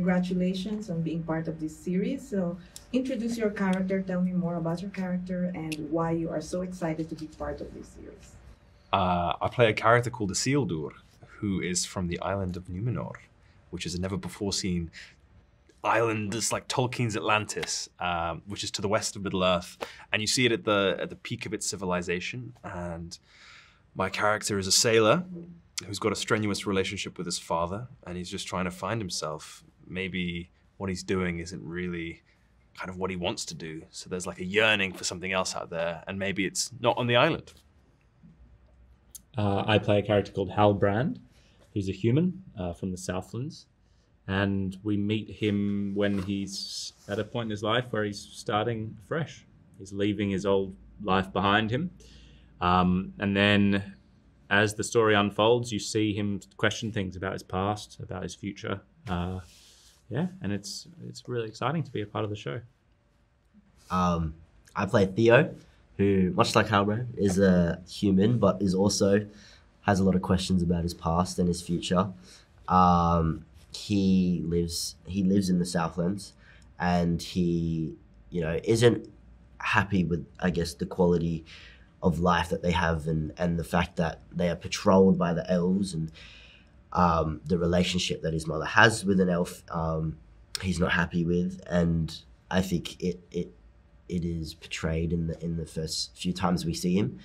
congratulations on being part of this series. So introduce your character, tell me more about your character and why you are so excited to be part of this series. I play a character called ISILDUR, who is from the island of Numenor, which is a never-before-seen island. It's like Tolkien's Atlantis, which is to the west of Middle-earth. And you see it at the peak of its civilization. And my character is a sailor who's got a strenuous relationship with his father, and he's just trying to find himself. Maybe what he's doing isn't really kind of what he wants to do. So there's like a yearning for something else out there, and maybe it's not on the island. I play a character called HALBRAND. He's a human from the Southlands. And we meet him when he's at a point in his life where he's starting fresh. He's leaving his old life behind him. And then as the story unfolds, you see him question things about his past, about his future. Yeah, and it's really exciting to be a part of the show. I play THEO, who, much like Halbrand, is a human, but has a lot of questions about his past and his future. He lives in the Southlands, and he, isn't happy with, I guess, the quality of life that they have, and the fact that they are patrolled by the elves, and the relationship that his mother has with an elf, he's not happy with, and I think it is portrayed in the first few times we see him.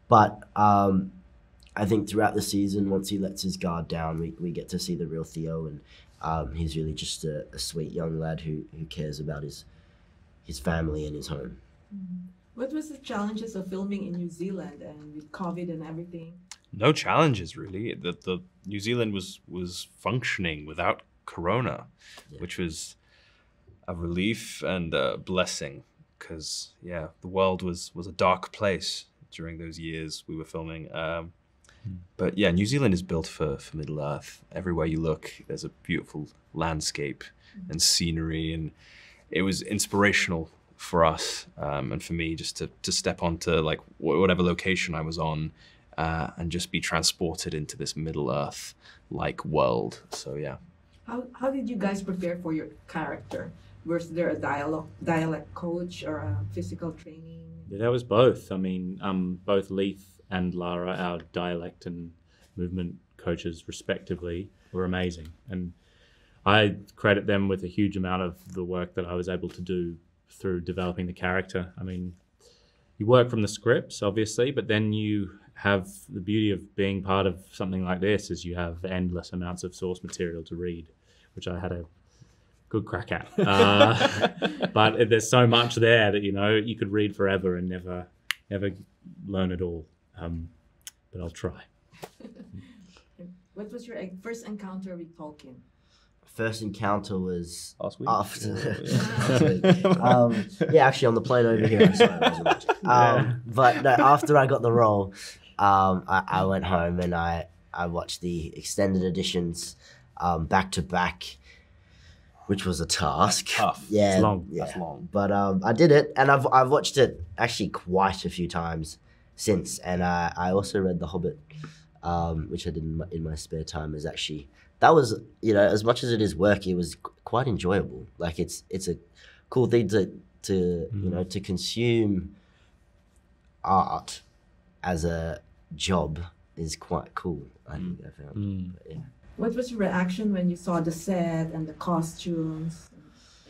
But I think throughout the season, once he lets his guard down, we get to see the real THEO, and he's really just a sweet young lad who cares about his family and his home. What was the challenges of filming in New Zealand and with COVID and everything? No challenges, really. The New Zealand was functioning without Corona, which was a relief and a blessing, because the world was a dark place during those years we were filming. But yeah, New Zealand is built for Middle-earth. Everywhere you look, there's a beautiful landscape and scenery, and it was inspirational for us and for me just to step onto like whatever location I was on and just be transported into this Middle-earth like world. So yeah. How did you guys prepare for your character? Was there a dialect coach or a physical training? Yeah, there was both. I mean, both Leith and Lara, our dialect and movement coaches respectively, were amazing. And I credit them with a huge amount of the work that I was able to do through developing the character. I mean, you work from the scripts, obviously, but then you have the beauty of being part of something like this is you have endless amounts of source material to read, which I had a good crack at. But there's so much there that, you could read forever and never learn it all. But I'll try. What was your first encounter with Tolkien? First encounter was last week. After last week. Actually on the plane over here. I'm sorry, I wasn't watching. But no, after I got the role, I went home and I watched the extended editions back to back, which was a task. That's tough. Yeah, it's long. Yeah. That's long. But I did it, and I've watched it actually quite a few times since, and I also read The Hobbit, which I did in my spare time. That was, as much as it is work, it was quite enjoyable. Like it's a cool thing to consume art as a job is quite cool. I think I found. But, yeah. What was your reaction when you saw the set and the costumes and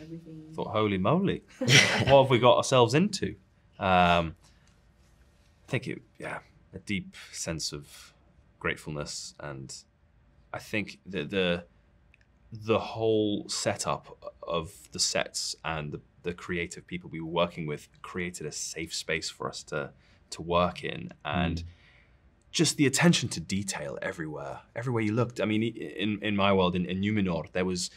everything? I thought, holy moly, what have we got ourselves into? I think a deep sense of gratefulness, and I think that the whole setup of the sets and the creative people we were working with created a safe space for us to work in, and just the attention to detail everywhere you looked. I mean, in my world, in Numenor, there was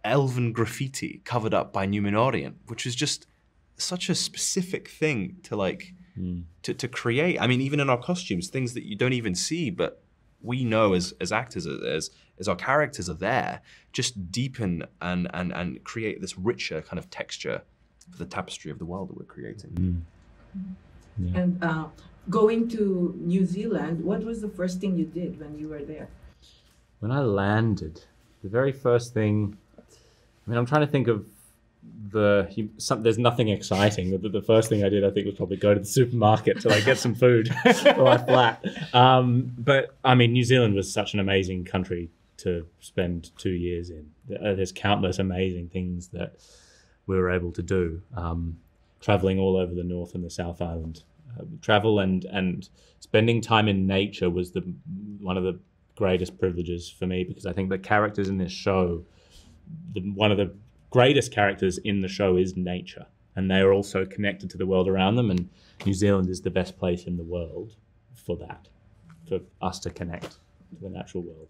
elven graffiti covered up by Numenorian, which was just such a specific thing to create. I mean, even in our costumes, things that you don't even see, but we know as actors, as our characters are there, just deepen and create this richer kind of texture for the tapestry of the world that we're creating. Yeah. And going to New Zealand, what was the first thing you did when you were there? When I landed, the very first thing I mean, I'm trying to think of there's nothing exciting. The first thing I did, I think, was probably go to the supermarket to like get some food for my flat. But I mean, New Zealand was such an amazing country to spend 2 years in. There's countless amazing things that we were able to do. Traveling all over the North and the South Island. Travel and spending time in nature was one of the greatest privileges for me, because I think the characters in this show, one of the greatest characters in the show is nature, and they are also connected to the world around them, and New Zealand is the best place in the world for that, for us to connect to the natural world.